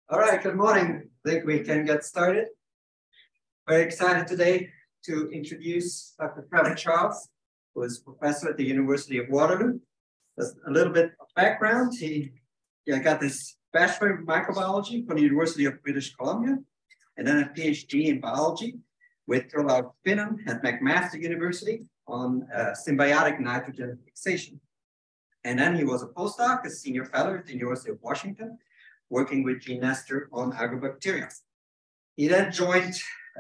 All right, good morning. I think we can get started. Very excited today to introduce Dr. Trevor, who is professor at the University of Waterloo. Just a little bit of background. He got his bachelor in microbiology from the University of British Columbia, and then a PhD in biology with Trevor at McMaster University on symbiotic nitrogen fixation. And then he was a postdoc, a senior fellow at the University of Washington, working with Gene Nestor on agrobacteria. He then joined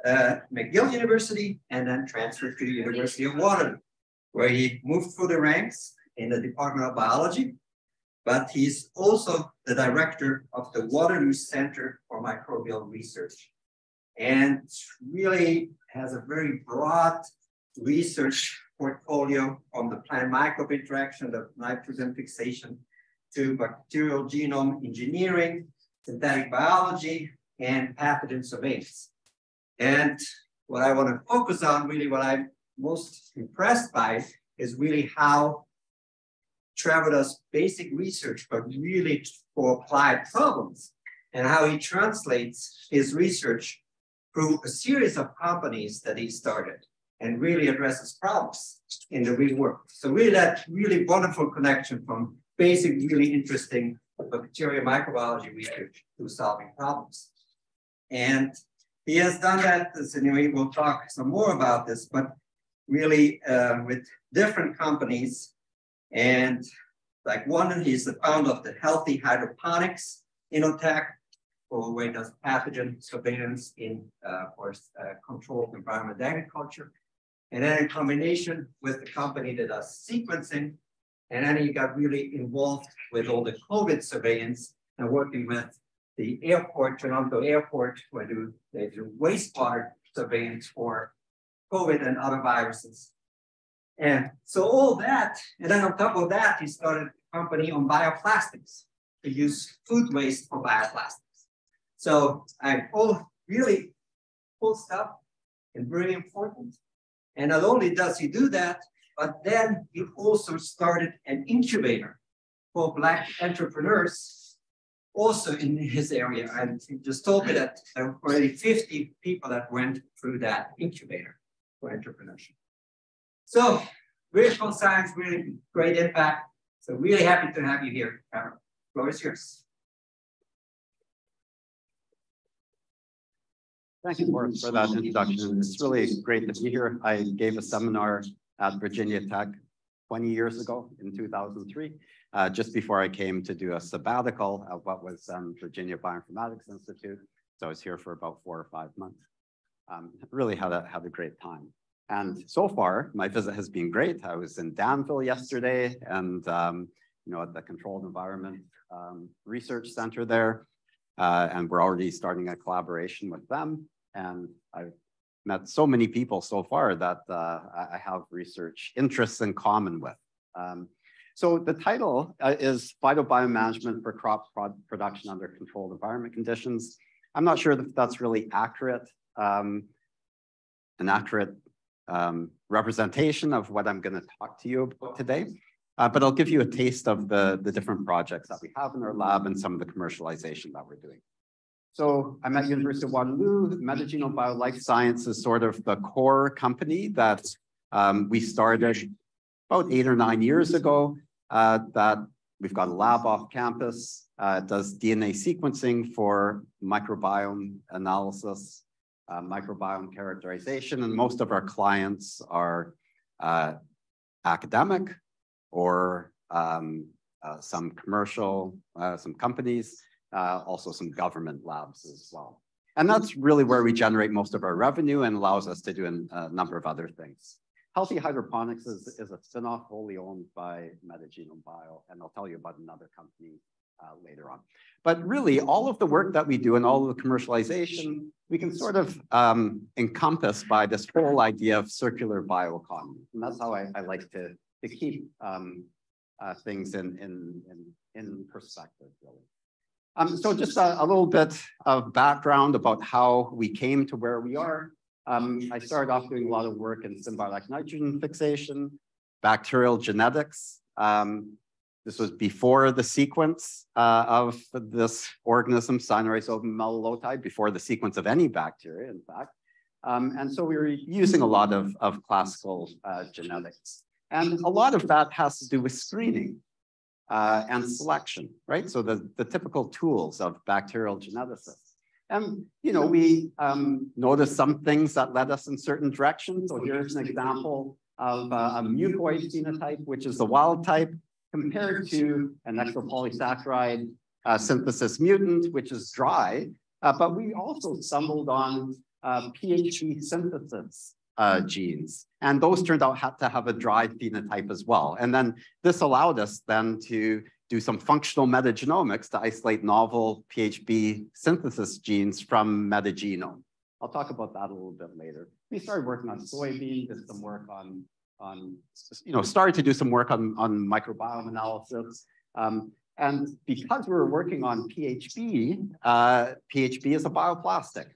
McGill University and then transferred to the University of Waterloo, where he moved through the ranks in the Department of Biology, but he's also the director of the Waterloo Center for Microbial Research, and really has a very broad research portfolio on the plant microbe interaction, the nitrogen fixation, to bacterial genome engineering, synthetic biology, and pathogen surveillance. And what I want to focus on, really what I'm most impressed by, is really how Trevor does basic research, but really for applied problems, and how he translates his research through a series of companies that he started and really addresses problems in the real world. So really that really wonderful connection from basic, really interesting bacteria microbiology research to solving problems. And he has done that, as anyway, we'll talk some more about this, but really with different companies. And like one, he's the founder of the Healthy Hydroponics Inotech, where he does pathogen surveillance in, controlled environment agriculture. And then in combination with the company that does sequencing, and then he got really involved with all the COVID surveillance and working with the airport, Toronto Airport, where they do wastewater surveillance for COVID and other viruses. And so all that, and then on top of that, he started a company on bioplastics to use food waste for bioplastics. So all really cool stuff and very important. And not only does he do that, but then he also started an incubator for Black entrepreneurs also in his area. And he just told me that there were already 50 people that went through that incubator for entrepreneurship. So very cool science, really great impact. So really happy to have you here, Trevor. The floor is yours. Thank you, Boris, for that introduction. It's really great to be here. I gave a seminar at Virginia Tech 20 years ago in 2003, just before I came to do a sabbatical at what was Virginia Bioinformatics Institute. So I was here for about 4 or 5 months. Really had a great time. And so far, my visit has been great. I was in Danville yesterday and at the Controlled Environment Research Center there. And we're already starting a collaboration with them. And I've met so many people so far that I have research interests in common with. So the title is Phytobiome Management for Crop Production Under Controlled Environment Conditions. I'm not sure if that's really accurate, an accurate representation of what I'm going to talk to you about today. But I'll give you a taste of the different projects that we have in our lab and some of the commercialization that we're doing. So I'm at University of Waterloo. Metagenome Bio Life Science is sort of the core company that we started about 8 or 9 years ago. That we've got a lab off campus. It does DNA sequencing for microbiome analysis, microbiome characterization, and most of our clients are academic or some commercial, some companies, also some government labs as well. And that's really where we generate most of our revenue and allows us to do a number of other things. Healthy Hydroponics is a spinoff wholly owned by Metagenome Bio, and I'll tell you about another company later on. But really, all of the work that we do and all of the commercialization, we can sort of encompass by this whole idea of circular bioeconomy. And that's how I like to keep things in perspective, really. So just a little bit of background about how we came to where we are. I started off doing a lot of work in symbiotic nitrogen fixation, bacterial genetics, This was before the sequence of this organism, Rhizobum melliloti, before the sequence of any bacteria, in fact. And so we were using a lot of classical genetics. And a lot of that has to do with screening and selection, right? So the typical tools of bacterial geneticists. And, you know, we noticed some things that led us in certain directions. So here's an example of a mucoid phenotype, which is the wild type, compared to an exopolysaccharide synthesis mutant, which is dry. But we also stumbled on PHP synthesis genes. And those turned out to have a dry phenotype as well. And then this allowed us then to do some functional metagenomics to isolate novel PHB synthesis genes from metagenome. I'll talk about that a little bit later. We started working on soybean, did some work on started to do some work on microbiome analysis. And because we were working on PHB, PHB is a bioplastic.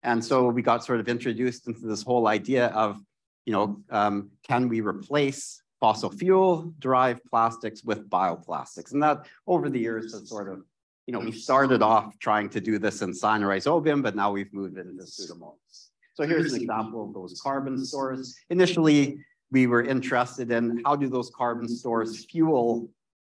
And so we got sort of introduced into this whole idea of, can we replace fossil fuel derived plastics with bioplastics? And that over the years has sort of, we started off trying to do this in Rhizobium, but now we've moved into Pseudomonas. So here's an example of those carbon stores. Initially, we were interested in how do those carbon stores fuel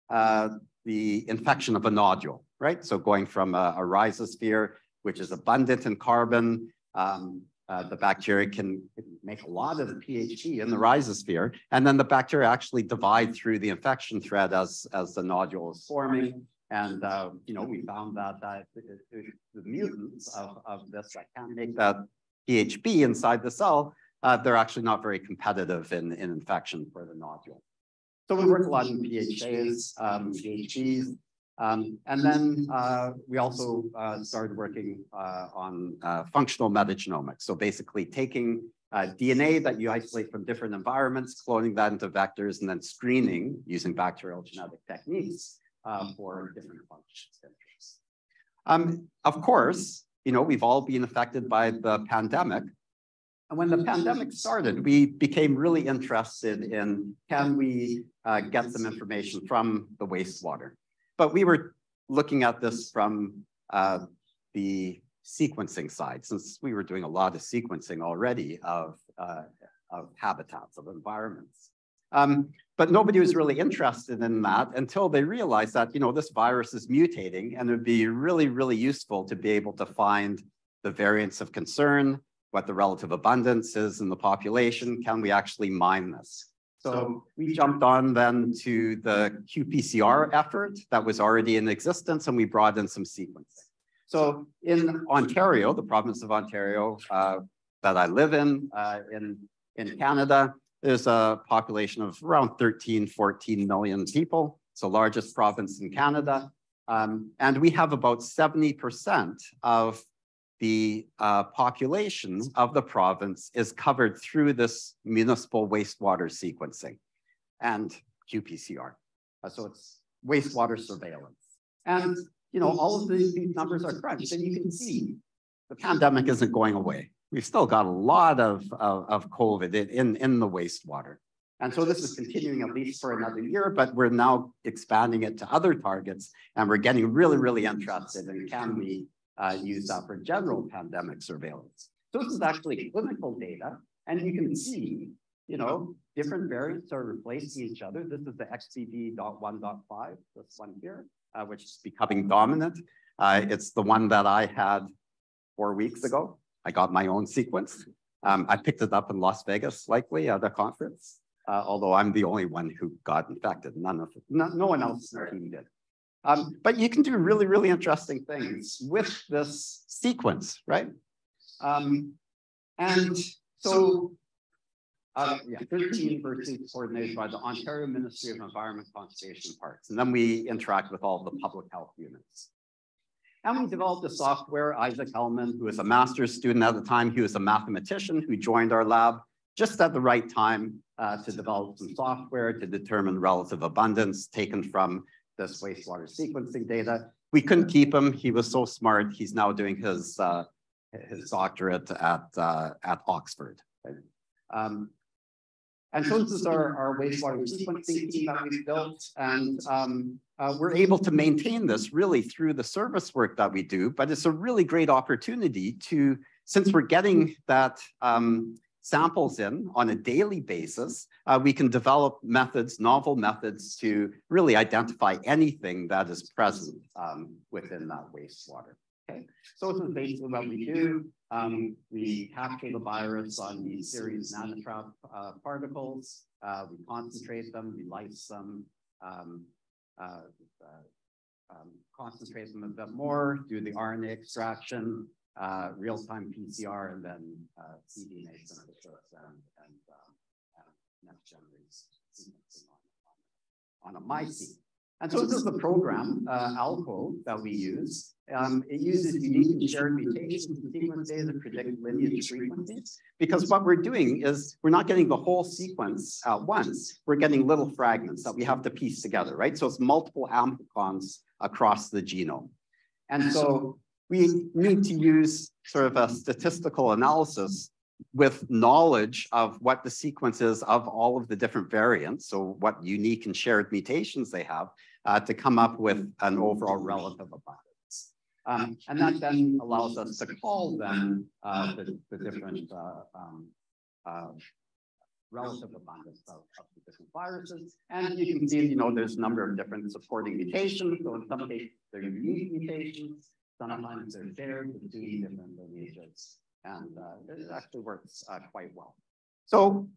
the infection of a nodule, right? So going from a rhizosphere, which is abundant in carbon, the bacteria can make a lot of the PHP in the rhizosphere, and then the bacteria actually divide through the infection thread as the nodule is forming. And we found that the mutants of this that can't make that PHB inside the cell, they're actually not very competitive in infection for the nodule. So we work a lot in PHAs, PHBs, and then we also started working on functional metagenomics. So basically taking DNA that you isolate from different environments, cloning that into vectors, and then screening using bacterial genetic techniques for different functions. Of course, we've all been affected by the pandemic. And when the pandemic started, we became really interested in, can we get some information from the wastewater? But we were looking at this from the sequencing side, since we were doing a lot of sequencing already of habitats, of environments. But nobody was really interested in that until they realized that, this virus is mutating, and it would be really, really useful to be able to find the variants of concern, what the relative abundance is in the population. Can we actually mine this? So we jumped on then to the qPCR effort that was already in existence, and we brought in some sequencing. So in Ontario, the province of Ontario that I live in Canada, there's a population of around 13, 14 million people. It's the largest province in Canada. And we have about 70% of the population of the province is covered through this municipal wastewater sequencing and qPCR. So it's wastewater surveillance. And all of these numbers are crunched, and you can see the pandemic isn't going away. We've still got a lot of COVID in the wastewater. And so this is continuing at least for another year, but we're now expanding it to other targets, and we're getting really, really interested in, can we use that for general pandemic surveillance? So this is actually clinical data, and you can see, different variants are replacing each other. This is the XBB.1.5, this one here, which is becoming dominant. It's the one that I had 4 weeks ago. I got my own sequence. I picked it up in Las Vegas, likely at a conference, although I'm the only one who got infected. No one else in the team did. But you can do really, really interesting things with this sequence, right? And so, 13 universities coordinated by the Ontario Ministry of Environment, Conservation and Parks. And then we interact with all the public health units. And we developed a software. Isaac Hellman, who was a master's student at the time, he was a mathematician who joined our lab just at the right time to develop some software to determine relative abundance taken from this wastewater sequencing data. We couldn't keep him. He was so smart. He's now doing his doctorate at Oxford. Right? And so this is our wastewater sequencing team that we've built. And we're able to maintain this really through the service work that we do. But it's a really great opportunity to, since we're getting that samples in on a daily basis, we can develop methods, novel methods to really identify anything that is present within that wastewater. Okay, so this is basically what we do. We capture the virus on these series nanotrap particles. We concentrate them, we lyse them, concentrate them a bit more, do the RNA extraction, real-time PCR, and then cDNA synthesis and next-generation sequencing on a mycete. And so this is the program, ALCO, that we use. It uses unique and shared mutations in sequence data to predict lineage frequencies, because what we're doing is we're not getting the whole sequence at once. We're getting little fragments that we have to piece together, right? So it's multiple amplicons across the genome. And so we need to use sort of a statistical analysis with knowledge of what the sequence is of all of the different variants, so what unique and shared mutations they have, to come up with an overall relative abundance. And that then allows us to call them the different relative abundance of the different viruses. And you can see, there's a number of different supporting mutations. So in some cases, they're unique mutations. Sometimes they're shared between different lineages. And it actually works quite well. So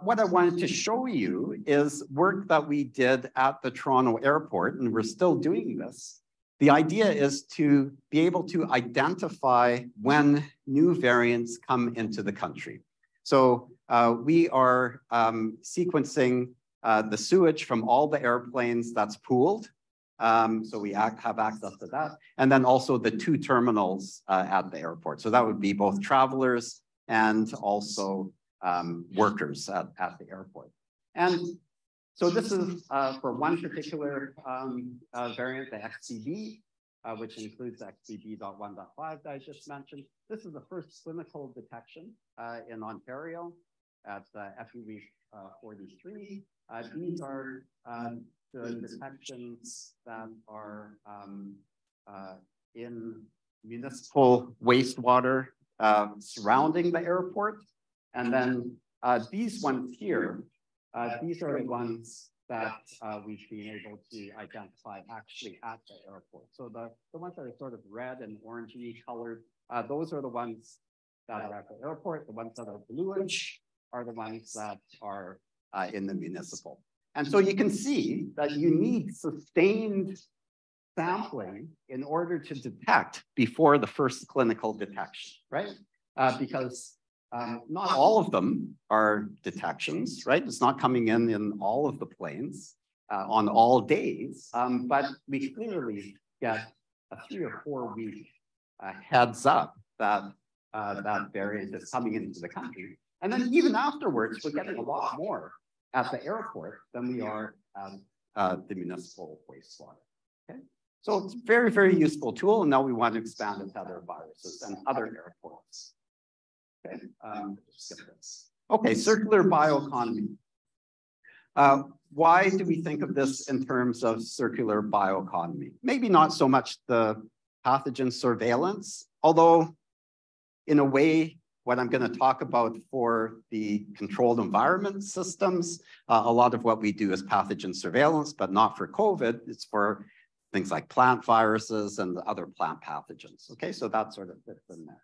what I wanted to show you is work that we did at the Toronto airport, and we're still doing this. The idea is to be able to identify when new variants come into the country. So we are sequencing the sewage from all the airplanes that's pooled. So we have access to that. And then also the 2 terminals at the airport. So that would be both travelers and also workers at the airport. And so this is for one particular variant, the XBB, which includes XBB.1.5 that I just mentioned. This is the first clinical detection in Ontario at FUE 43. These are the detections that are in municipal wastewater surrounding the airport. And then these ones here, these are the ones that we've been able to identify actually at the airport. So the ones that are sort of red and orangey colored, those are the ones that are at the airport. The ones that are bluish are the ones that are in the municipal. And so you can see that you need sustained sampling in order to detect before the first clinical detection, right? Because not all of them are detections, right? It's not coming in all of the planes on all days, but we clearly get a 3 or 4 week heads up that that variant is coming into the country. And then even afterwards, we're getting a lot more at the airport than we are at the municipal wastewater. Okay, so it's a very, very useful tool, and now we want to expand it to other viruses and other airports. Okay, skip this. Okay, circular bioeconomy. Why do we think of this in terms of circular bioeconomy? Maybe not so much the pathogen surveillance, although in a way, what I'm going to talk about for the controlled environment systems, a lot of what we do is pathogen surveillance, but not for COVID. It's for things like plant viruses and other plant pathogens. Okay, so that sort of fits in there.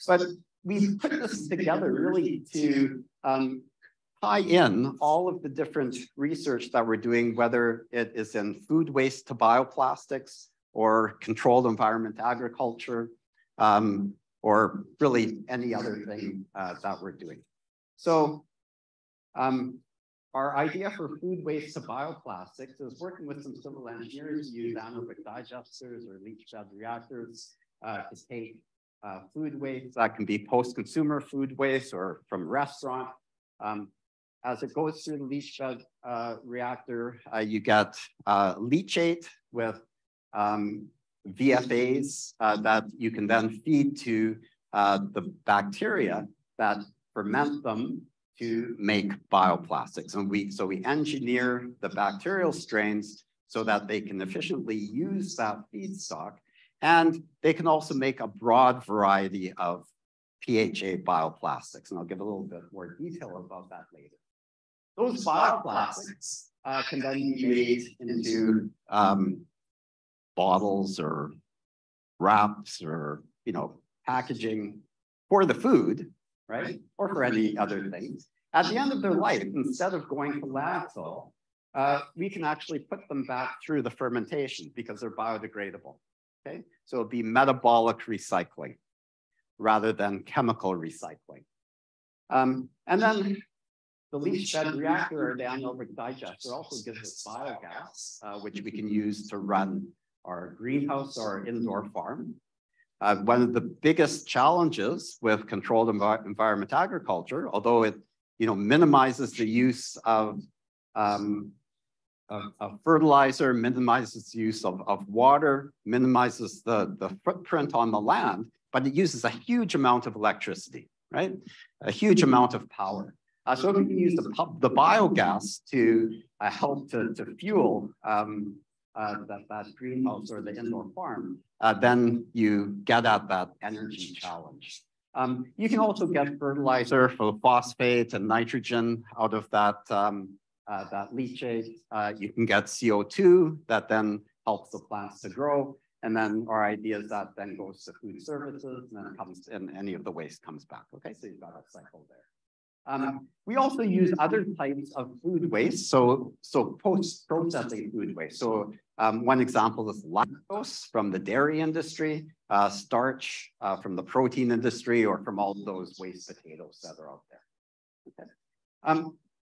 But we put this together really to tie in all of the different research that we're doing, whether it is in food waste to bioplastics or controlled environment agriculture, or really any other thing that we're doing. So our idea for food waste to bioplastics is working with some civil engineers to use anaerobic digesters or leach bed reactors to take food waste that can be post-consumer food waste or from restaurant. As it goes through the leach bed reactor, you get leachate with VFAs that you can then feed to the bacteria that ferment them to make bioplastics. And so we engineer the bacterial strains so that they can efficiently use that feedstock. And they can also make a broad variety of PHA bioplastics. And I'll give a little bit more detail about that later. Those bioplastics can then be made into bottles or wraps or, packaging for the food, right? Or for any other things. At the end of their life, instead of going to landfill, we can actually put them back through the fermentation because they're biodegradable, okay? So it'll be metabolic recycling rather than chemical recycling. And then the leach bed reactor or the anaerobic digester also gives us biogas, which we can use to run our greenhouse or indoor farm. One of the biggest challenges with controlled environment agriculture, although it minimizes the use of fertilizer, minimizes the use of water, minimizes the footprint on the land, but it uses a huge amount of electricity, right? A huge amount of power. So if we can use the biogas to help to fuel that greenhouse or the indoor farm, then you get at that energy challenge. You can also get fertilizer for phosphate and nitrogen out of that leachate. You can get CO2 that then helps the plants to grow. And then our idea is that then goes to food services and then comes in, any of the waste comes back. Okay, so you've got a cycle there. We also use other types of food waste, so post-processing food waste. So one example is lactose from the dairy industry, starch from the protein industry, or from all those waste potatoes that are out there. Okay.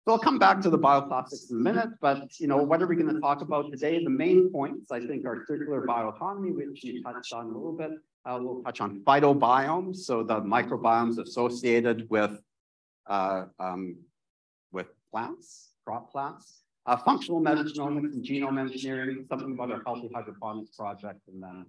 So I'll come back to the bioplastics in a minute, but what are we going to talk about today? The main points, I think, are circular bioeconomy, which you touched on a little bit. We'll touch on phytobiomes, so the microbiomes associated with plants, crop plants, functional metagenomics and genome engineering, something about our healthy hydroponics project, and then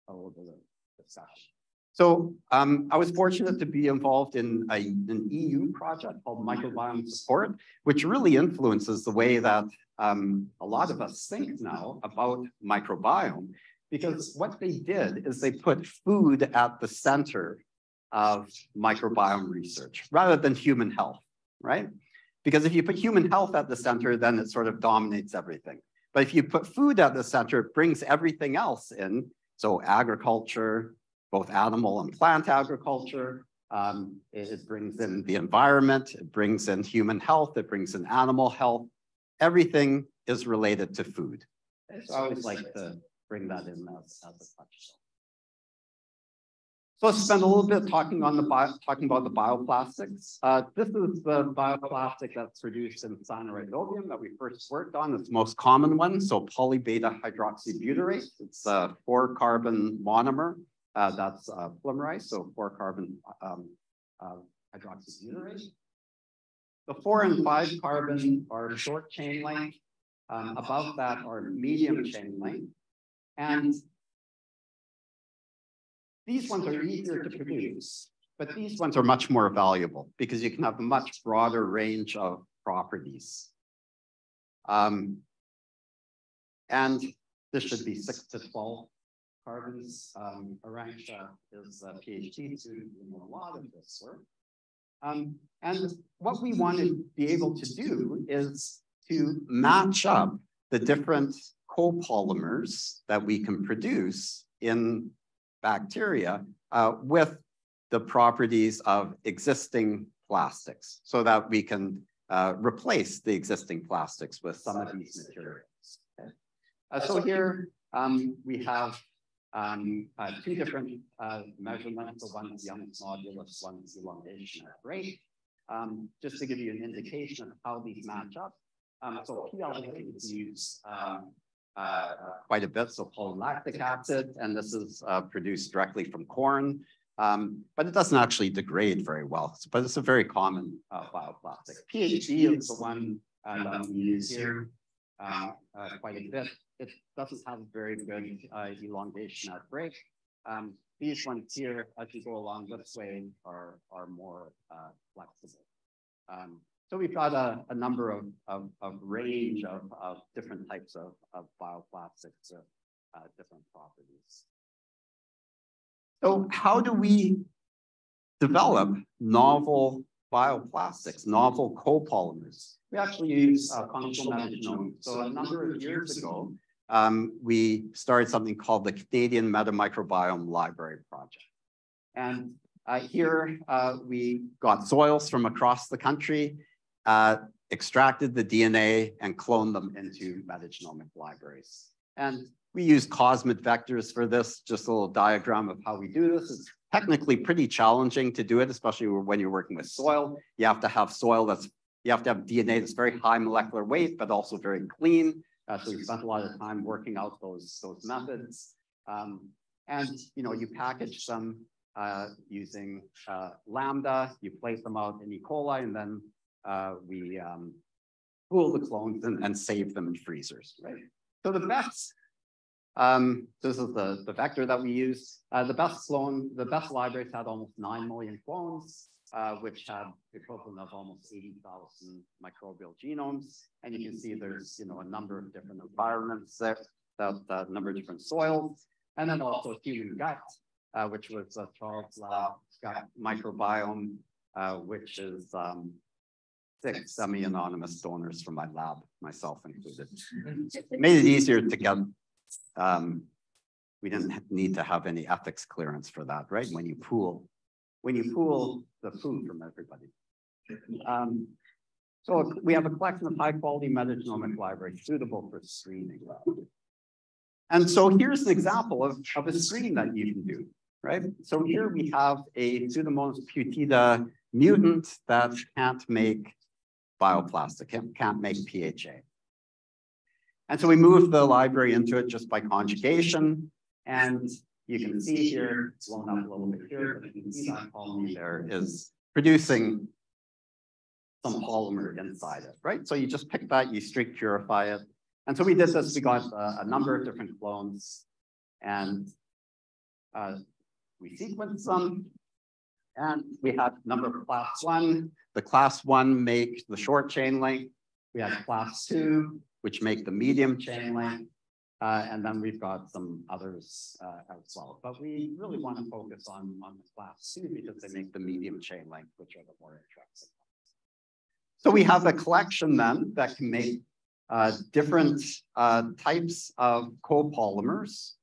a little bit of discussion. So I was fortunate to be involved in an EU project called Microbiome Support, which really influences the way that a lot of us think now about microbiome, because what they did is they put food at the center of microbiome research rather than human health, right? Because if you put human health at the center, then it sort of dominates everything. But if you put food at the center, it brings everything else in. So agriculture, both animal and plant agriculture, it brings in the environment, it brings in human health, it brings in animal health. Everything is related to food. So I always like to bring that in as a touchstone. So let's spend a little bit talking about the bioplastics. This is the bioplastic that's produced in cyanurodium that we first worked on. It's the most common one, so polybeta hydroxybutyrate. It's a 4-carbon monomer that's polymerized, so 4-carbon hydroxybutyrate. The 4 and 5 carbon are short chain length. Above that are medium chain length. And these ones are easier to produce, but these ones are much more valuable because you can have a much broader range of properties. And this should be 6 to 12 carbons. Arantxa is a PhD student in a lot of this work. And what we want to be able to do is to match up the different copolymers that we can produce in bacteria with the properties of existing plastics so that we can replace the existing plastics with some of these materials. Okay. So here we have 2 different measurements. So one is Young's modulus, one is elongation at rate. Just to give you an indication of how these match up. So PLA is used quite a bit, so polylactic acid, and this is produced directly from corn, but it doesn't actually degrade very well, but it's a very common bioplastic. PHD is the one that we use here quite a bit. It doesn't have very good elongation at break. These ones here, as you go along this way, are more flexible. So we've got a number of range of different types of bioplastics, different properties. So how do we develop novel bioplastics, novel copolymers? We actually use functional metagenomics. So a number of years ago, we started something called the Canadian Metamicrobiome Library Project. And here we got soils from across the country, extracted the DNA and cloned them into metagenomic libraries. And we use cosmid vectors for this, just a little diagram of how we do this. It's technically pretty challenging to do it, especially when you're working with soil. You have to have you have to have DNA that's very high molecular weight, but also very clean. So we spent a lot of time working out those methods. And you package them using Lambda, you place them out in E. coli, and then we pool the clones and save them in freezers, right? So the best, this is the vector that we use. The best libraries had almost 9 million clones, which had the equivalent of almost 80,000 microbial genomes. And you can see there's a number of different environments there, a number of different soils, and then also human gut, which was Charles' gut microbiome, which is 6 semi-anonymous donors from my lab, myself included. It made it easier to get, we didn't need to have any ethics clearance for that, right? When you pool the food from everybody. So we have a collection of high quality metagenomic libraries suitable for screening. And so here's an example of a screen that you can do, right? So here we have a Pseudomonas putida mutant that can't make bioplastic, can't make PHA. And so we move the library into it just by conjugation. And you can see here, it's blown up a little bit here, but you can see that colony there is producing some polymer inside it, right? So you just pick that, you streak purify it. And so we did this, we got a number of different clones and we sequenced them. And we had a number of class 1. The class 1 make the short chain length. We had class 2, which make the medium chain length. And then we've got some others as well. But we really want to focus on the class 2 because they make the medium chain length, which are the more interesting ones. So we have a collection then that can make different types of copolymers.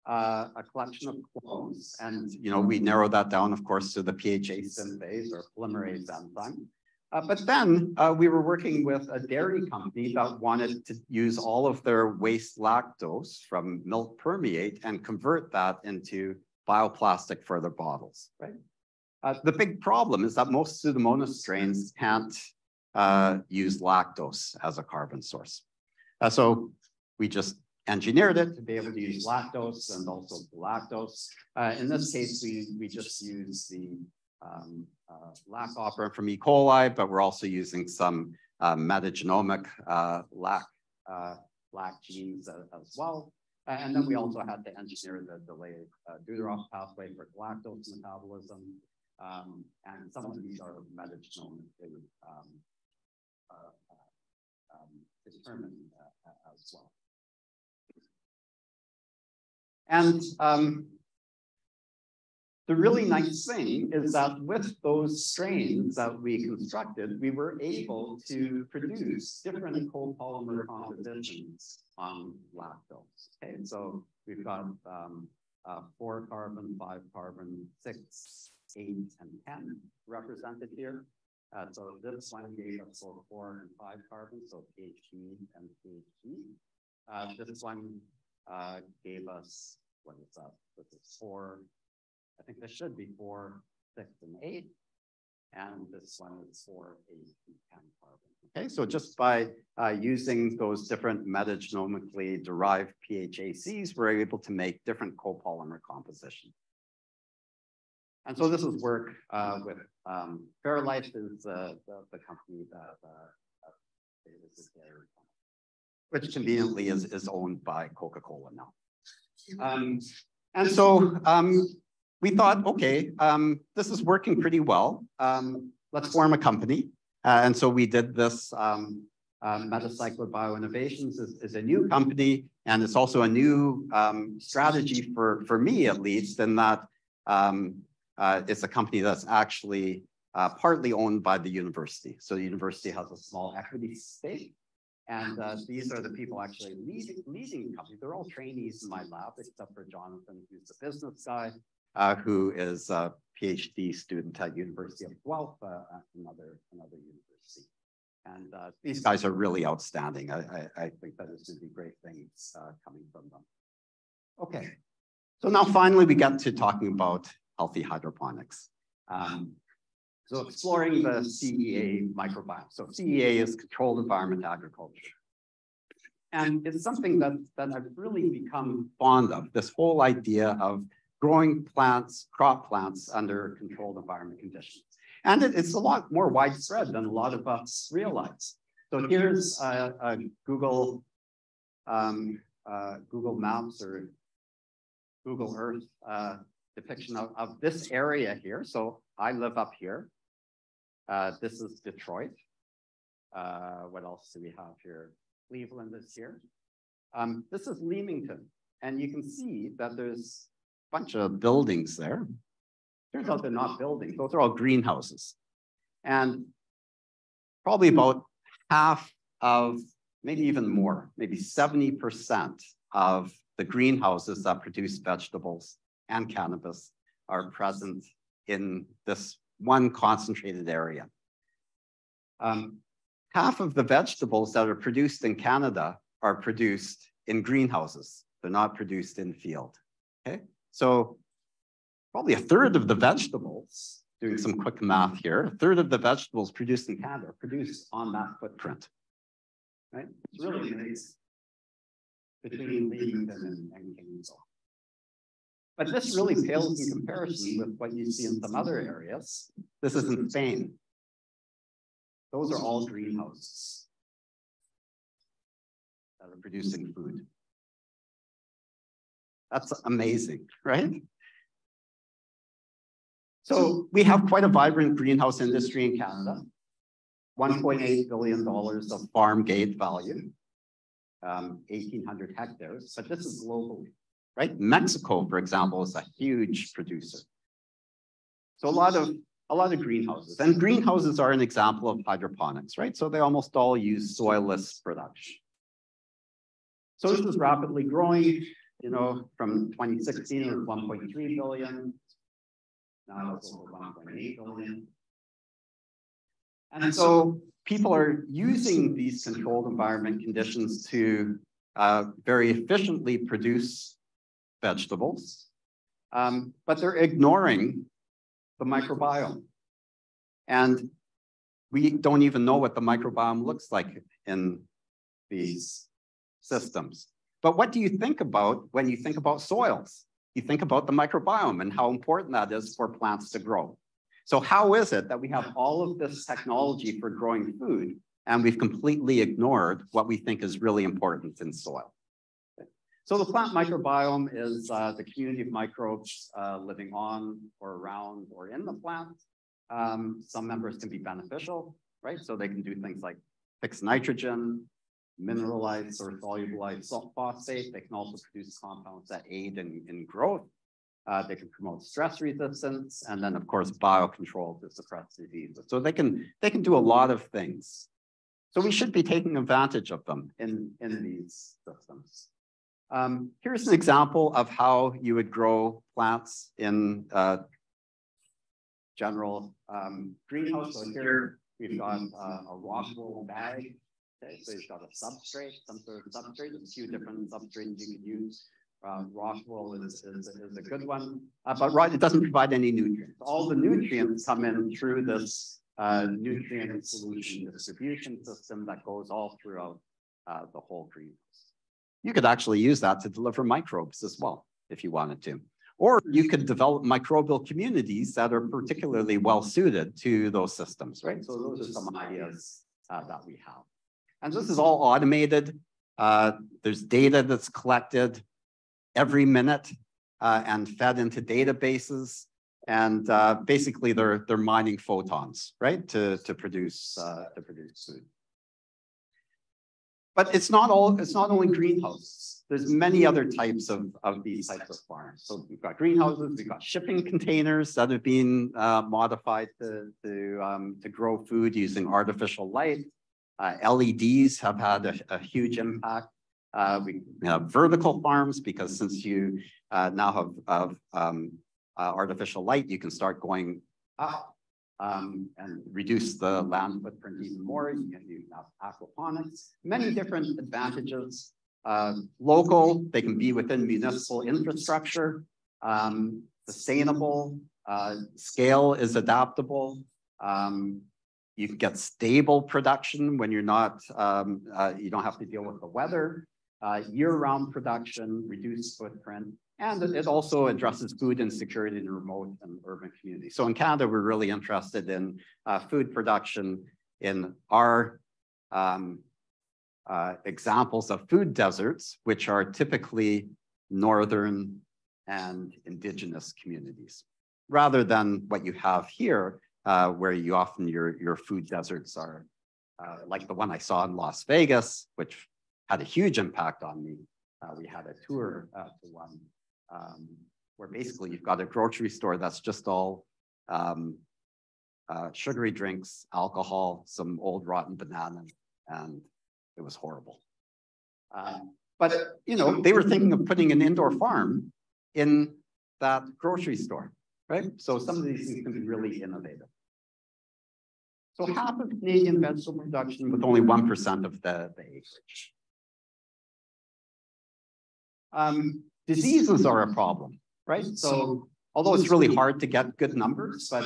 A collection of clones, and we narrow that down, of course, to the PHA synthase or polymerase enzyme. But then we were working with a dairy company that wanted to use all of their waste lactose from milk permeate and convert that into bioplastic for their bottles, right? The big problem is that most Pseudomonas strains can't use lactose as a carbon source. So we just engineered it to be able to use lactose and also lactose. In this case, we just use the lac operant from E. coli, but we're also using some metagenomic lac genes as well. And then we also had to engineer the delayed deuteroff pathway for lactose metabolism. And some of these are metagenomically determined as well. And the really nice thing is that with those strains that we constructed, we were able to produce different copolymer compositions on lactose. Okay, so we've got 4 carbon, 5 carbon, 6, 8, and 10 represented here. So this one gave us 4 and 5 carbon, so PHP and PHP. This one gave us, what is that? This is 4, I think this should be 4, 6, and 8. And this one is 4, 8, and 10 carbon. Okay, so just by using those different metagenomically derived PHACs, we're able to make different copolymer compositions. And so this is work with Fairlife is the company that is there, which conveniently is owned by Coca-Cola now. And so we thought, okay, this is working pretty well. let's form a company. And so we did this. Metacycler Bioinnovations is a new company, and it's also a new strategy for me, at least, in that it's a company that's actually partly owned by the university. So the university has a small equity stake. And these are the people actually leading the company. They're all trainees in my lab, except for Jonathan, who's the business guy, who is a PhD student at University of Guelph, another university. And these guys are really outstanding. I think that there's going to be great things coming from them. Okay, so now finally we get to talking about healthy hydroponics. So exploring the CEA microbiome. So CEA is controlled environment agriculture. And it's something that I've really become fond of, this whole idea of growing plants, crop plants under controlled environment conditions. And it's a lot more widespread than a lot of us realize. So here's a Google Maps or Google Earth depiction of this area here. So I live up here. This is Detroit. What else do we have here? Cleveland is here. This is Leamington. And you can see that there's a bunch of buildings there. Turns out they're not buildings. Those are all greenhouses. And probably about half of, maybe even more, maybe 70% of the greenhouses that produce vegetables and cannabis are present in this one concentrated area. Half of the vegetables that are produced in Canada are produced in greenhouses. They're not produced in field, okay? So probably a third of the vegetables, doing some quick math here, a third of the vegetables produced in Canada are produced on that footprint, right? It's really amazing between Leamington and Kingsville. But this really pales in comparison with what you see in some other areas. This is in Spain. Those are all greenhouses that are producing food. That's amazing, right? So we have quite a vibrant greenhouse industry in Canada, $1.8 billion of farm gate value, 1,800 hectares, but this is globally, right? Mexico, for example, is a huge producer. So a lot of greenhouses, and greenhouses are an example of hydroponics, right? So they almost all use soilless production. So this is rapidly growing, you know, from 2016 it was 1.3 billion. Now it's over 1.8 billion. And so people are using these controlled environment conditions to very efficiently produce vegetables, but they're ignoring the microbiome. And we don't even know what the microbiome looks like in these systems. But what do you think about when you think about soils? You think about the microbiome and how important that is for plants to grow. So how is it that we have all of this technology for growing food and we've completely ignored what we think is really important in soil? So the plant microbiome is the community of microbes living on or around or in the plant. Some members can be beneficial, right? So they can do things like fix nitrogen, mineralize or solubilize phosphate. They can also produce compounds that aid in growth. They can promote stress resistance, and then of course biocontrol to suppress diseases. So they can do a lot of things. So we should be taking advantage of them in these systems. Here's an example of how you would grow plants in general greenhouse. So here we've got a rock wool bag. Okay, so you've got a substrate, some sort of substrate. There's a few different substrates you can use. Rock wool is a good one, but it doesn't provide any nutrients. All the nutrients come in through this nutrient solution distribution system that goes all throughout the whole greenhouse. You could actually use that to deliver microbes as well, if you wanted to. Or you could develop microbial communities that are particularly well suited to those systems, right? So those are some ideas that we have. And this is all automated. There's data that's collected every minute and fed into databases. And basically, they're mining photons, right, to produce food. But it's not only greenhouses. There's many other types of these types of farms. So we've got greenhouses, we've got shipping containers that have been modified to grow food using artificial light. LEDs have had a huge impact. We have vertical farms because since you now have artificial light, you can start going up and reduce the land footprint even more. You can use aquaponics, many different advantages. Local, they can be within municipal infrastructure, sustainable, scale is adaptable. You can get stable production when you're not, you don't have to deal with the weather, year-round production, reduced footprint, and it also addresses food insecurity in remote and urban communities. So in Canada, we're really interested in food production in our examples of food deserts, which are typically northern and indigenous communities, rather than what you have here, where you often your food deserts are like the one I saw in Las Vegas, which had a huge impact on me. We had a tour to one where basically you've got a grocery store that's just all sugary drinks, alcohol, some old rotten bananas, and it was horrible. But you know, they were thinking of putting an indoor farm in that grocery store, right? So some of these things can be really innovative. So half of Canadian vegetable production with only 1% of the acreage. Diseases are a problem, right? So although it's really hard to get good numbers, but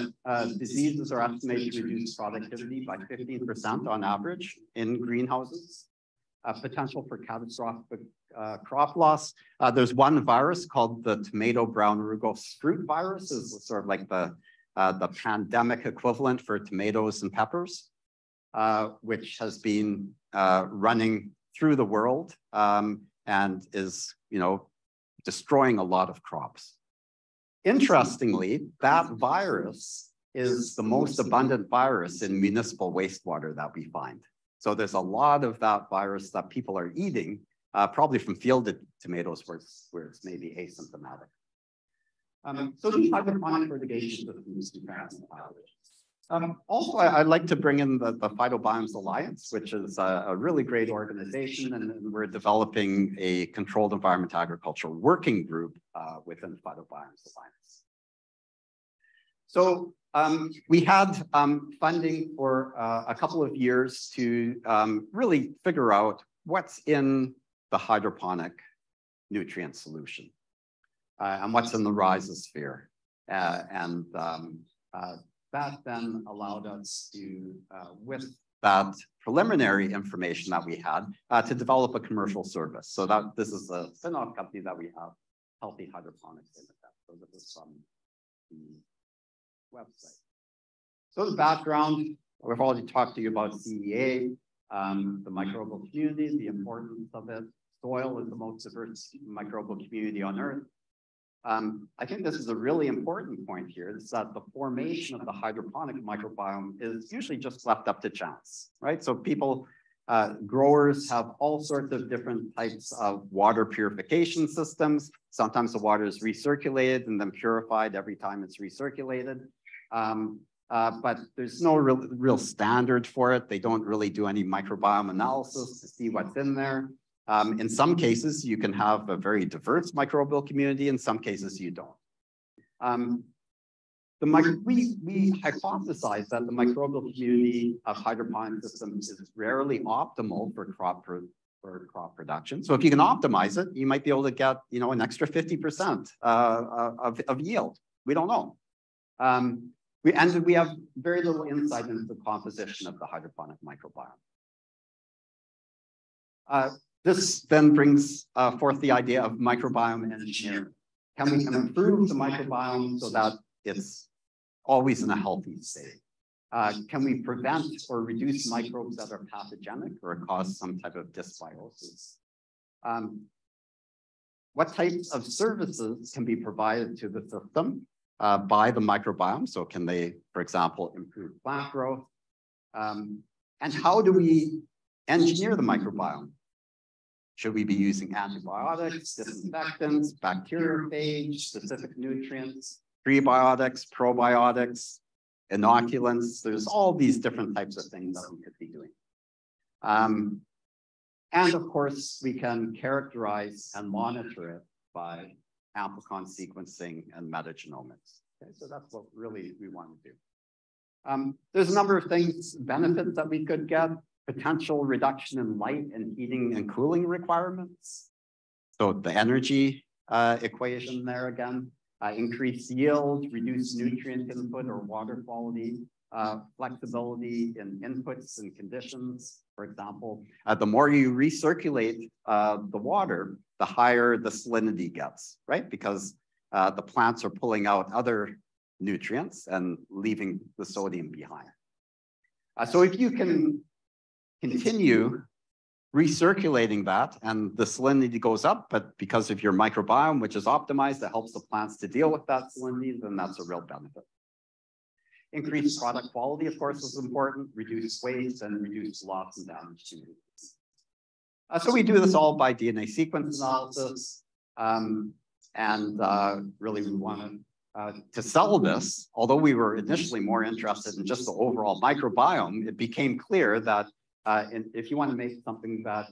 diseases are estimated to reduce productivity by 15% on average in greenhouses. Potential for catastrophic crop loss. There's one virus called the tomato brown rugose fruit virus, is sort of like the pandemic equivalent for tomatoes and peppers, which has been running through the world and is, you know, destroying a lot of crops. Interestingly, that virus is the most abundant virus in municipal wastewater that we find. So there's a lot of that virus that people are eating, probably from fielded tomatoes where it's maybe asymptomatic. So these hydroponic fertigation systems do also, I'd like to bring in the Phytobiomes Alliance, which is a really great organization, and we're developing a controlled environment agriculture working group within Phytobiomes Alliance. So we had funding for a couple of years to really figure out what's in the hydroponic nutrient solution and what's in the rhizosphere. That then allowed us to, with that preliminary information that we had, to develop a commercial service. So that this is a spin-off company that we have, Healthy Hydroponics Limited. So this is from the website. So the background, we've already talked to you about CEA, the microbial community, the importance of it. Soil is the most diverse microbial community on Earth. I think this is a really important point here, is that the formation of the hydroponic microbiome is usually just left up to chance, right? So people, growers have all sorts of different types of water purification systems. Sometimes the water is recirculated and then purified every time it's recirculated. But there's no real standard for it. They don't really do any microbiome analysis to see what's in there. In some cases, you can have a very diverse microbial community. In some cases, you don't. We hypothesize that the microbial community of hydroponic systems is rarely optimal for crop production. So if you can optimize it, you might be able to get, you know, an extra 50% of yield. We don't know. We have very little insight into the composition of the hydroponic microbiome. This then brings forth the idea of microbiome engineering. Can we improve the microbiome so that it's always in a healthy state? Can we prevent or reduce microbes that are pathogenic or cause some type of dysbiosis? What types of services can be provided to the system by the microbiome. So can they, for example, improve plant growth? And how do we engineer the microbiome? Should we be using antibiotics, disinfectants, bacteriophage, specific nutrients, prebiotics, probiotics, inoculants? There's all these different types of things that we could be doing. And of course, we can characterize and monitor it by amplicon sequencing and metagenomics. Okay, so that's what really we want to do. There's a number of things, benefits that we could get. Potential reduction in light and heating and cooling requirements. So the energy equation there again, increased yield, reduced nutrient input or water quality, flexibility in inputs and conditions. For example, the more you recirculate the water, the higher the salinity gets, right? Because the plants are pulling out other nutrients and leaving the sodium behind. So if you can continue recirculating that and the salinity goes up, but because of your microbiome, which is optimized, that helps the plants to deal with that salinity, then that's a real benefit. Increased product quality, of course, is important, reduce waste and reduce loss and damage to nutrients. So we do this all by DNA sequence analysis. Really we wanted to sell this, although we were initially more interested in just the overall microbiome, it became clear that if you want to make something that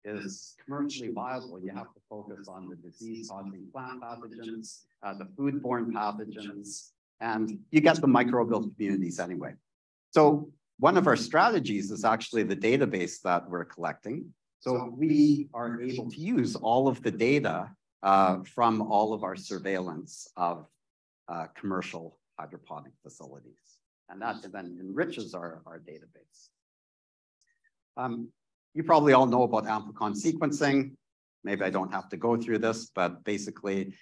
is commercially viable, you have to focus on the disease-causing plant pathogens, the foodborne pathogens, and you get the microbial communities anyway. So one of our strategies is actually the database that we're collecting. So we are able to use all of the data from all of our surveillance of commercial hydroponic facilities. And that then enriches our database. You probably all know about amplicon sequencing. Maybe I don't have to go through this, but basically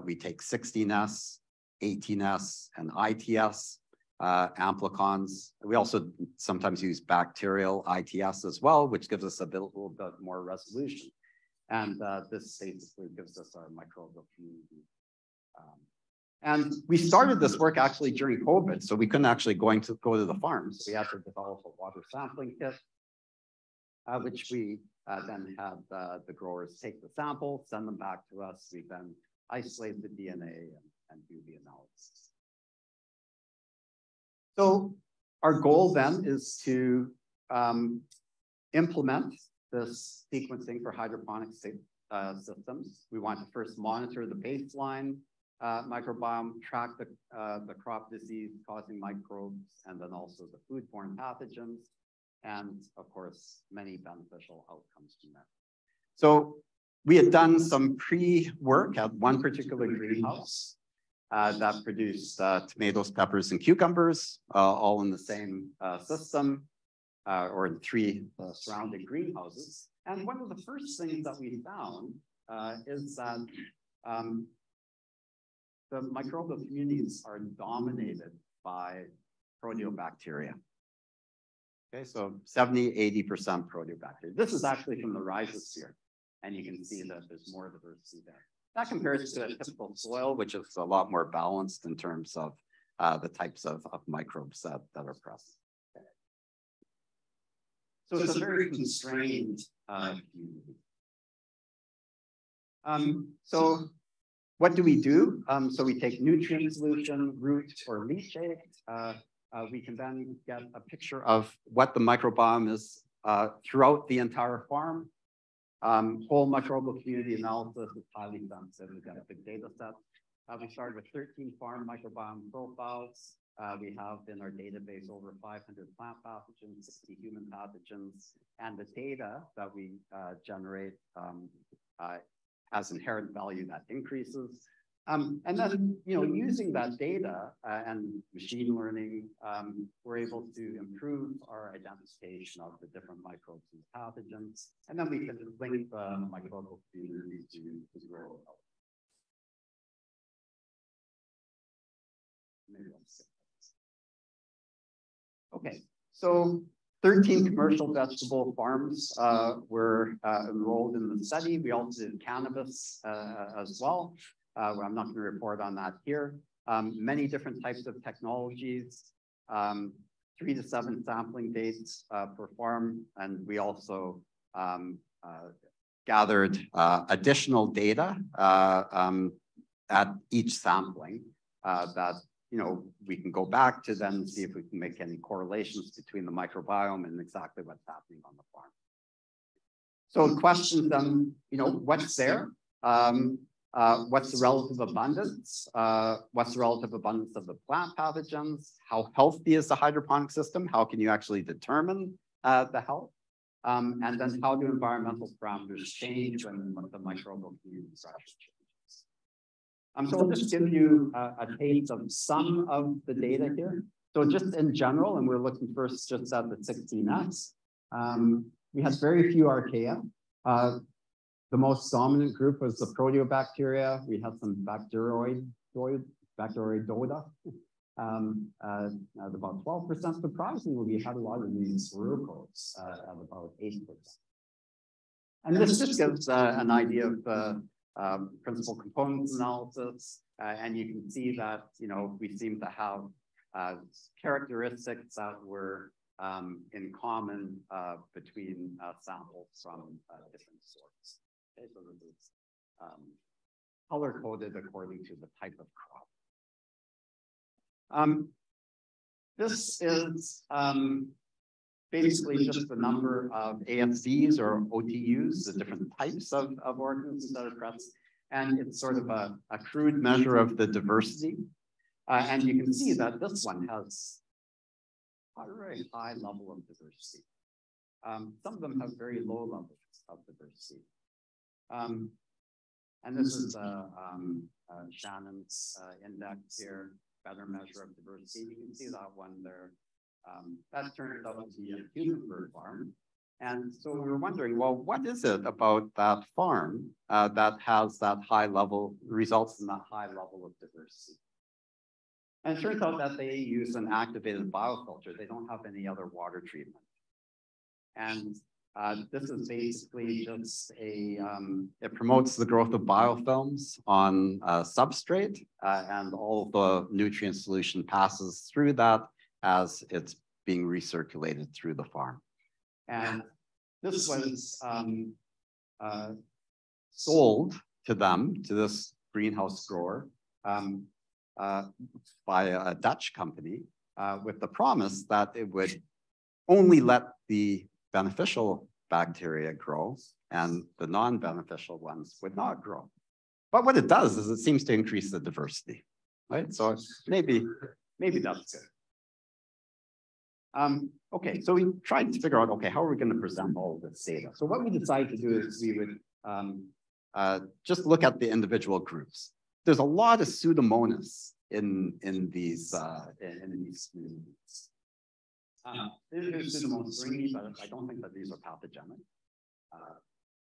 we take 16S, 18S, and ITS amplicons. We also sometimes use bacterial ITS as well, which gives us a little bit more resolution. And this basically gives us our microbial community. And we started this work actually during COVID, so we couldn't actually go to the farms. We had to develop a water sampling kit, which we then had the growers take the sample, send them back to us. We then isolate the DNA and do the analysis. So our goal then is to implement this sequencing for hydroponic systems. We want to first monitor the baseline microbiome, track the crop disease-causing microbes, and then also the foodborne pathogens, and of course, many beneficial outcomes from that. So we had done some pre-work at one particular greenhouse that produced tomatoes, peppers, and cucumbers, all in the same system, or in 3 surrounding greenhouses. And one of the first things that we found is that the microbial communities are dominated by proteobacteria. Okay, so 70–80% proteobacteria. This is actually from the rhizosphere, and you can see that there's more diversity there. That compares to a typical soil, which is a lot more balanced in terms of the types of microbes that are present. Okay. So it's a very constrained community. So what do? So we take nutrient solution, root, or leachate. We can then get a picture of what the microbiome is throughout the entire farm. Whole microbial community analysis is highly sensitive. We've got a big data set. We started with 13 farm microbiome profiles. We have in our database over 500 plant pathogens, 60 human pathogens, and the data that we generate has inherent value that increases. And then, using that data and machine learning, we're able to improve our identification of the different microbes and pathogens. And then we can link the microbial community to grow. Okay, so 13 commercial vegetable farms were enrolled in the study. We also did cannabis as well. I'm not going to report on that here. many different types of technologies, 3 to 7 sampling dates per farm, and we also gathered additional data at each sampling that we can go back to then see if we can make any correlations between the microbiome and exactly what's happening on the farm. So the question then, what's there? What's the relative abundance? What's the relative abundance of the plant pathogens? How healthy is the hydroponic system? How can you actually determine the health? And then how do environmental parameters change when the microbial community structure changes? So I'll just give you a taste of some of the data here. So just in general, and we're looking first just at the 16S, we had very few archaea. The most dominant group was the proteobacteria. We had some bacteroidota, at about 12%. Surprisingly, we had a lot of these sporocodes at about 8%. And this just gives an idea of principal components analysis. And you can see that, we seem to have characteristics that were in common between samples from different sources. Okay, so this is color-coded according to the type of crop. This is basically just the number of AFCs or OTUs, the different types of organisms that are present. And it's sort of a crude measure of the diversity. And you can see that this one has a very high level of diversity. Some of them have very low levels of diversity. And this is Shannon's index here, better measure of diversity. You can see that one there. That turned out to be a cucumber farm. And so we were wondering, well, what is it about that farm that has that high level, results in that high level of diversity? And it turns out that they use an activated biofilter. They don't have any other water treatment. And this is basically just it promotes the growth of biofilms on substrate, and all the nutrient solution passes through that as it's being recirculated through the farm. And this was sold to them, to this greenhouse grower, by a Dutch company with the promise that it would only let the beneficial bacteria grow and the non-beneficial ones would not grow. But what it does is it seems to increase the diversity, right? So maybe that's good. Okay, so we tried to figure out, okay, how are we going to present all of this data? So what we decided to do is we would just look at the individual groups. There's a lot of Pseudomonas in these communities. There's Pseudomonas syringae, but I don't think that these are pathogenic.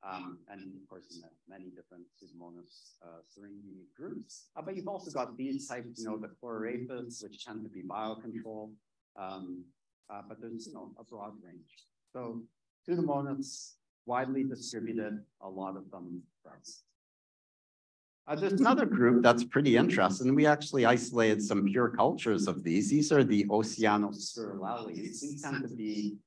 And of course, many different Pseudomonas syringae groups. But you've also got these types, the Chloraphis, which tend to be biocontrol. But there's a broad range. So Pseudomonas, widely distributed, a lot of them present. There's another group that's pretty interesting. We actually isolated some pure cultures of these. These are the Oceanospirales. These tend to be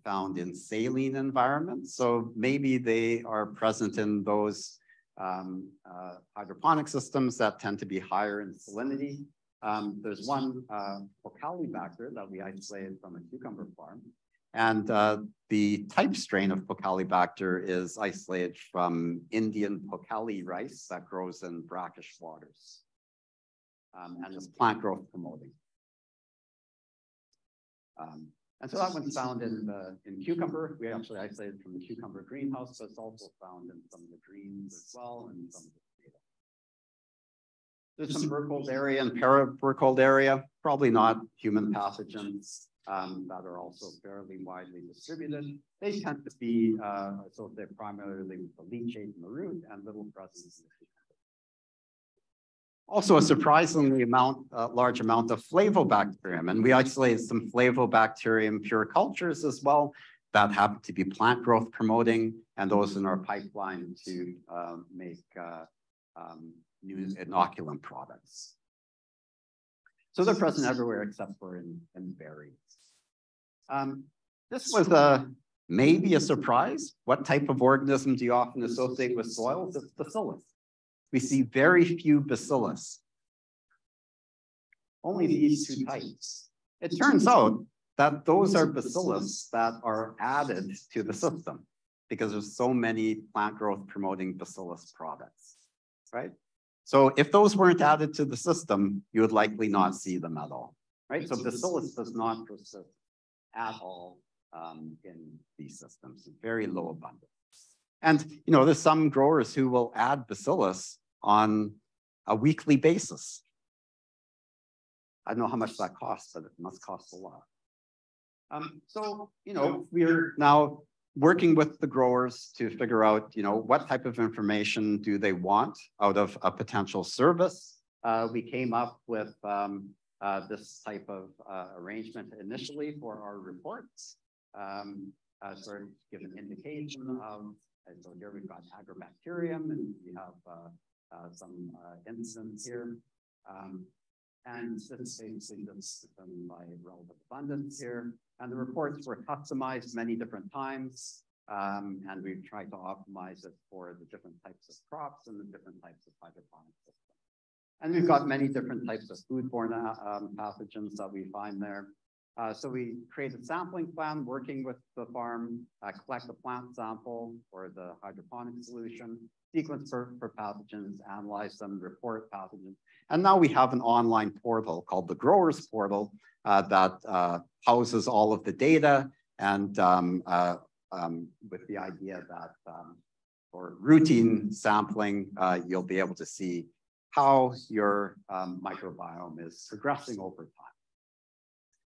found in saline environments. So maybe they are present in those hydroponic systems that tend to be higher in salinity. There's one Pocalibacter that we isolated from a cucumber farm. And the type strain of Pocalibacter is isolated from Indian Pocali rice that grows in brackish waters and is plant growth promoting. And so that one's found in cucumber. We actually isolated from the cucumber greenhouse, but it's also found in some of the greens as well and some of the tomatoes. There's some Burkholderia and Para-Burkholderia, probably not human pathogens. That are also fairly widely distributed. They tend to be associated primarily with the leachate in the root and little presence in the cucumber. Also, a surprisingly large amount of Flavobacterium, and we isolated some Flavobacterium pure cultures as well that happen to be plant growth promoting, and those in our pipeline to make new inoculant products. So they're present everywhere except for in berries. This was maybe a surprise. What type of organism do you often associate with soils? It's bacillus. We see very few bacillus. Only these two types. It turns out that those are bacillus that are added to the system because there's so many plant growth promoting bacillus products, right? So if those weren't added to the system, you would likely not see them at all, right? So bacillus does not persist at all in these systems, very low abundance. And there's some growers who will add bacillus on a weekly basis. I don't know how much that costs, but it must cost a lot. So we're now working with the growers to figure out, what type of information do they want out of a potential service. We came up with this type of arrangement initially for our reports, sort of give an indication of, and so here we've got agrobacterium, and we have some incidents here. And this is basically done by relative abundance here. And the reports were customized many different times. And we've tried to optimize it for the different types of crops and the different types of hydroponic systems. And we've got many different types of foodborne pathogens that we find there. So we create a sampling plan working with the farm, collect the plant sample or the hydroponic solution, sequence for pathogens, analyze them, report pathogens. And now we have an online portal called the Growers Portal that houses all of the data and with the idea that for routine sampling, you'll be able to see how your microbiome is progressing over time.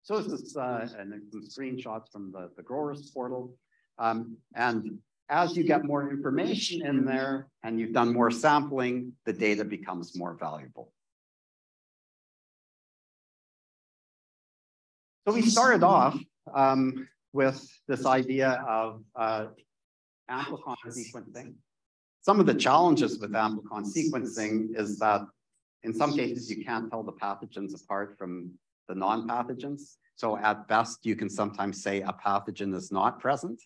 So this is some screenshots from the Growers Portal. And as you get more information in there and you've done more sampling, the data becomes more valuable. So we started off with this idea of amplicon sequencing. Some of the challenges with amplicon sequencing is that in some cases you can't tell the pathogens apart from the non-pathogens. So at best, you can sometimes say a pathogen is not present,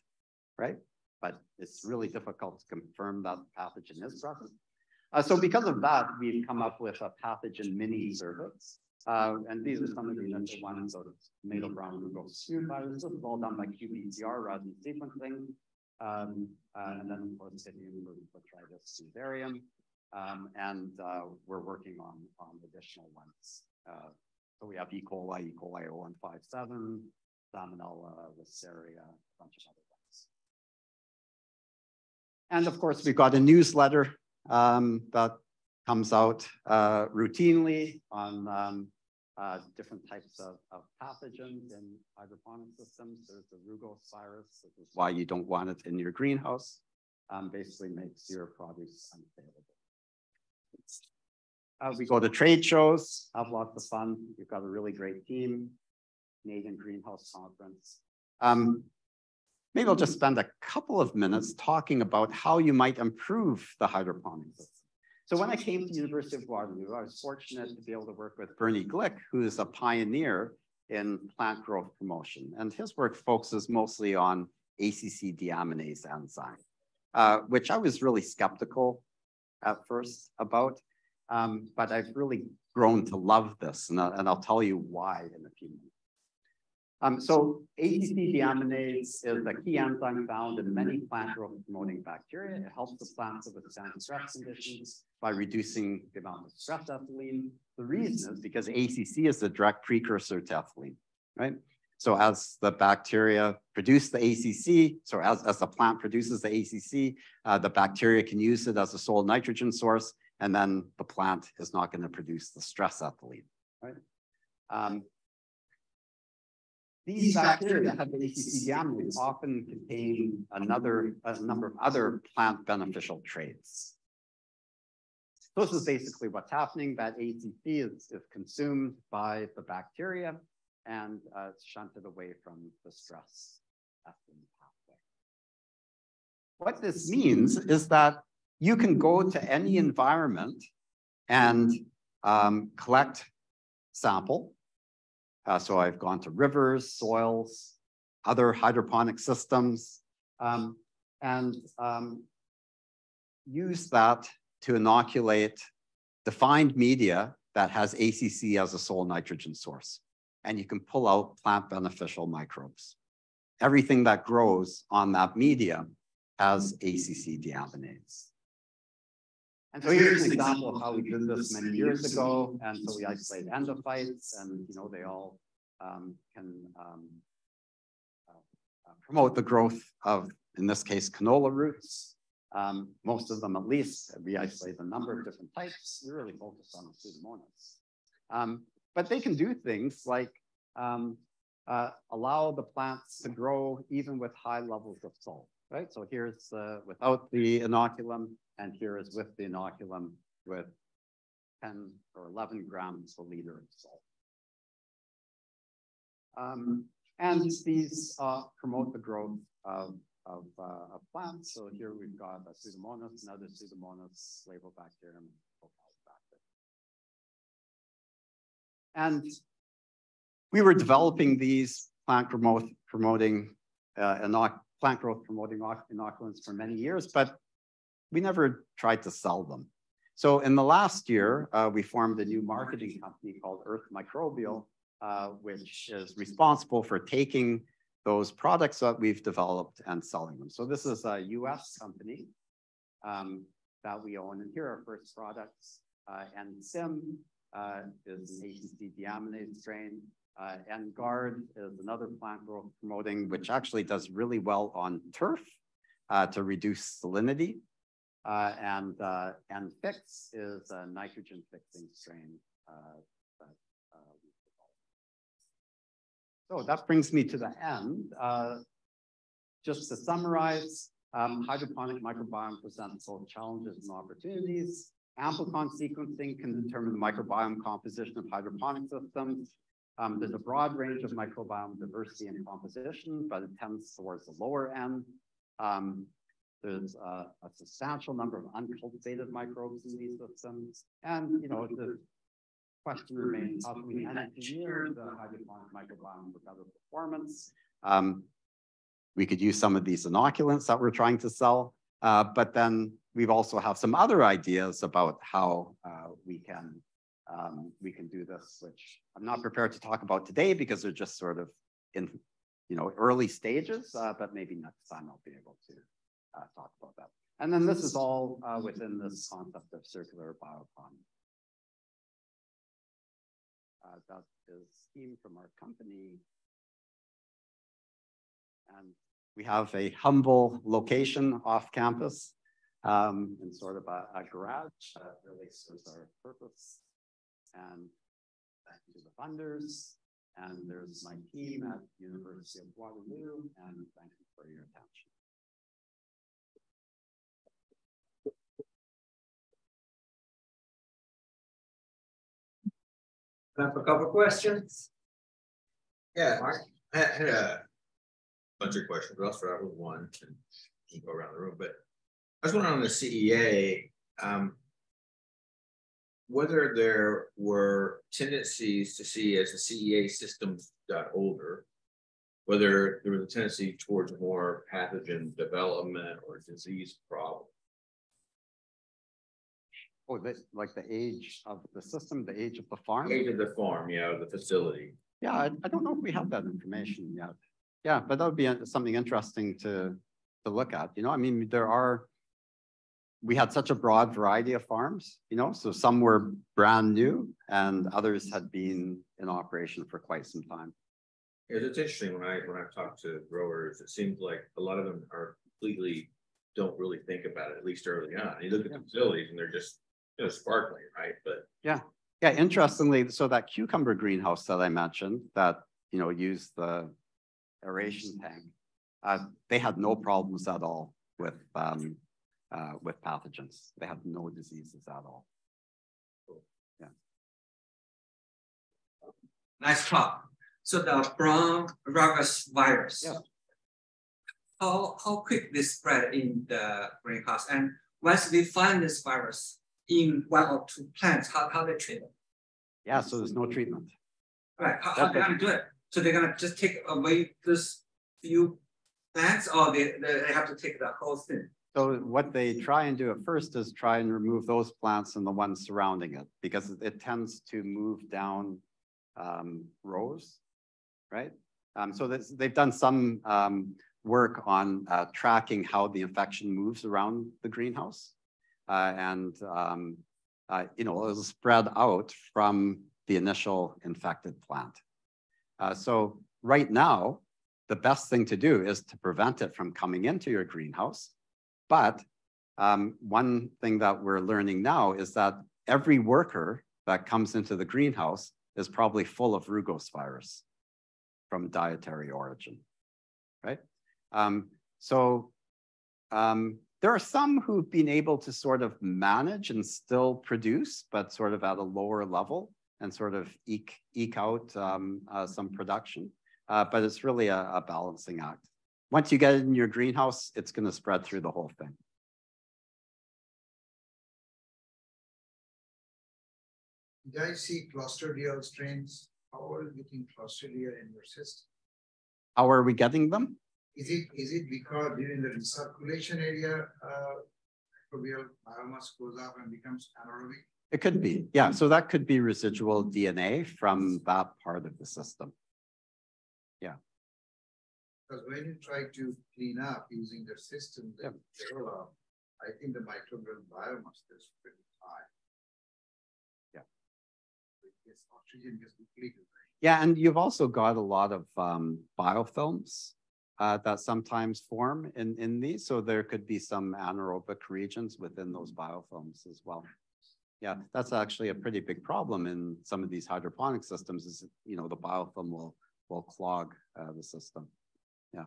right? But it's really difficult to confirm that pathogen is present. So because of that, we've come up with a pathogen mini service. And these are some of the initial ones of tomato brown rugose spewed virus. This is all done by qPCR rather than sequencing. And then, of course, botrytis fusarium. And we're working on additional ones. So we have E. coli 0157, Salmonella, Listeria, a bunch of other ones. And of course, we've got a newsletter that comes out routinely on different types of pathogens in hydroponic systems. There's the rugose virus. This is why you don't want it in your greenhouse. Basically makes your produce unavailable. We go to trade shows, have lots of fun. We've got a really great team, Canadian Greenhouse Conference. Maybe I'll just spend a couple of minutes talking about how you might improve the hydroponic system. So when I came to the University of Waterloo, I was fortunate to be able to work with Bernie Glick, who is a pioneer in plant growth promotion. And his work focuses mostly on ACC deaminase enzyme, which I was really skeptical at first about. But I've really grown to love this, and I'll tell you why in a few minutes. So ACC deaminase is a key enzyme found in many plant growth promoting bacteria. It helps the plants to withstand stress conditions by reducing the amount of stress ethylene. The reason is because ACC is the direct precursor to ethylene, right? So as the bacteria produce the ACC, so as the plant produces the ACC, the bacteria can use it as a soil nitrogen source, and then the plant is not going to produce the stress ethylene, right? These bacteria that have the ACC deaminase often contain a number of other plant beneficial traits. So this is basically what's happening. That ACC is consumed by the bacteria and it's shunted away from the stress ethylene pathway. What this means is that you can go to any environment and collect sample. So I've gone to rivers, soils, other hydroponic systems, and use that to inoculate defined media that has ACC as a sole nitrogen source. And you can pull out plant beneficial microbes. Everything that grows on that media has ACC deaminase. And so here's an example of how we did this many years ago. And so we isolate endophytes, and they all can promote the growth of, in this case, canola roots. Most of them, at least, we isolate a number of different types. We really focus on the Pseudomonas. But they can do things like allow the plants to grow even with high levels of salt, right? So here's without the inoculum, and here is with the inoculum with 10 or 11 grams per liter of salt. And these promote the growth of plants. So here we've got a Pseudomonas, another Pseudomonas, Labobacterium, and we were developing these plant growth promoting inoculants for many years, but we never tried to sell them. So in the last year, we formed a new marketing company called Earth Microbial, which is responsible for taking those products that we've developed and selling them. So this is a US company that we own. And here are our first products. And SIM is an ACC deaminase strain. And Guard is another plant growth promoting, which actually does really well on turf to reduce salinity. And Fix is a nitrogen fixing strain. So that brings me to the end. Just to summarize, hydroponic microbiome presents both challenges and opportunities. Amplicon sequencing can determine the microbiome composition of hydroponic systems. There's a broad range of microbiome diversity and composition, but it tends towards the lower end. There's a substantial number of uncultivated microbes in these systems. And, the question remains, how can we engineer the hydroponic microbiome for better performance? We could use some of these inoculants that we're trying to sell, but then we also have some other ideas about how we can do this, which I'm not prepared to talk about today because they're just sort of in early stages, but maybe next time I'll be able to talk about that. And then this is all within this concept of circular bioeconomy. That is a scheme from our company. And we have a humble location off campus in sort of a garage that really serves our purpose. And thank you to the funders. And there's my team at the University of Waterloo. And thank you for your attention. Time for a couple of questions. Yeah, I had a bunch of questions, but I'll start with one and go around the room. But I was wondering on the CEA, whether there were tendencies to see as the CEA systems got older, whether there was a tendency towards more pathogen development or disease problems. Oh, like the age of the system, the age of the farm? Age of the farm, yeah, the facility. Yeah, I don't know if we have that information yet. Yeah, but that would be something interesting to look at. I mean, we had such a broad variety of farms, so some were brand new and others had been in operation for quite some time. Yeah, it's interesting when I talk to growers, it seems like a lot of them are completely don't really think about it, at least early on. You look at the facilities and they're just sparkling, right? But yeah, interestingly, so that cucumber greenhouse that I mentioned that used the aeration tank, they had no problems at all with pathogens. They had no diseases at all. Yeah. Nice talk. So the brown rugose virus, yeah. How quick this spread in the greenhouse? And once we find this virus in one or two plants, how they treat it? Yeah, so there's no treatment. Right, how they're gonna do it? So they're gonna just take away this few plants, or they have to take the whole thing? So what they try and do at first is try and remove those plants and the ones surrounding it, because it tends to move down rows, right? So they've done some work on tracking how the infection moves around the greenhouse. You know, it'll spread out from the initial infected plant. So right now, the best thing to do is to prevent it from coming into your greenhouse. But one thing that we're learning now is that every worker that comes into the greenhouse is probably full of Rugose virus from dietary origin, right? There are some who've been able to sort of manage and still produce, but sort of at a lower level and sort of eke out some production. But it's really a balancing act. Once you get it in your greenhouse, it's going to spread through the whole thing. Did I see Clostridial strains? How are you getting Clostridia in your system? How are we getting them? Is it because during the recirculation area, microbial biomass goes up and becomes anaerobic? It could be, yeah. So that could be residual DNA from that part of the system. Yeah. Because when you try to clean up using the system, I think the microbial biomass is pretty high. Yeah. It's oxygen gets depleted. Yeah, and you've also got a lot of biofilms that sometimes form in these. So there could be some anaerobic regions within those biofilms as well. Yeah, that's actually a pretty big problem in some of these hydroponic systems is, you know, the biofilm will clog the system. Yeah.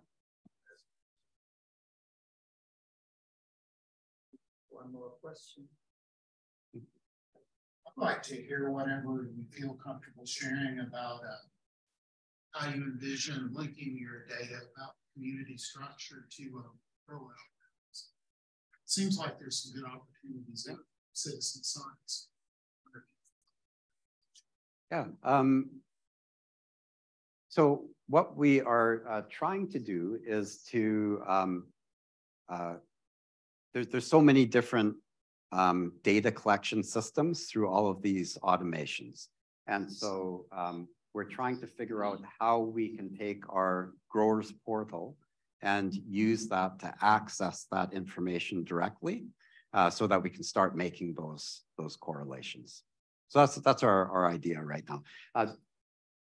One more question. I'd like to hear whatever you feel comfortable sharing about how you envision linking your data about community structure to grow outcomes. Seems like there's some good opportunities in citizen science. Yeah. So what we are trying to do is to there's so many different data collection systems through all of these automations. And so we're trying to figure out how we can take our growers portal and use that to access that information directly so that we can start making those correlations. So that's our idea right now.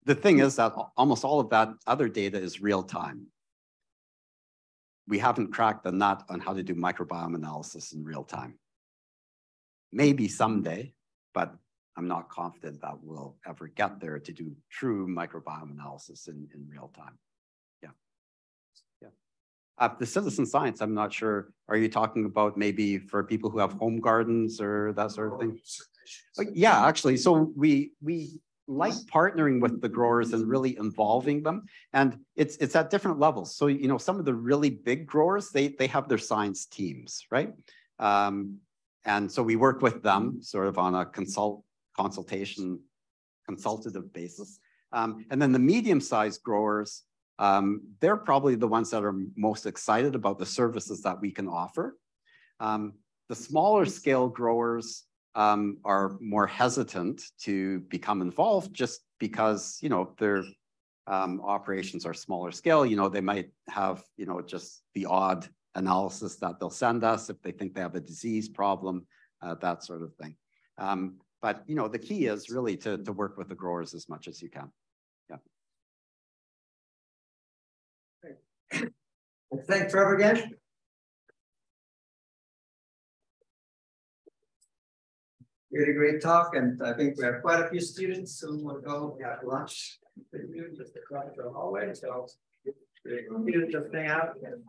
The thing is that almost all of that other data is real time. We haven't cracked the nut on how to do microbiome analysis in real time. Maybe someday, but I'm not confident that we'll ever get there to do true microbiome analysis in real time. Yeah. Yeah. The citizen science, I'm not sure. Are you talking about maybe for people who have home gardens or that sort of thing? Yeah, actually. So we like partnering with the growers and really involving them. And it's at different levels. So, you know, some of the really big growers, they have their science teams, right? And so we work with them sort of on a consultative basis. And then the medium-sized growers, they're probably the ones that are most excited about the services that we can offer. The smaller scale growers are more hesitant to become involved just because, you know, their operations are smaller scale. You know, they might have, you know, just the odd analysis that they'll send us if they think they have a disease problem, that sort of thing. But, you know, the key is really to work with the growers as much as you can. Yeah. Great. Thank Trevor again. Really great talk, and I think we have quite a few students who want to go have lunch with you just across the hallway. So you just hang out and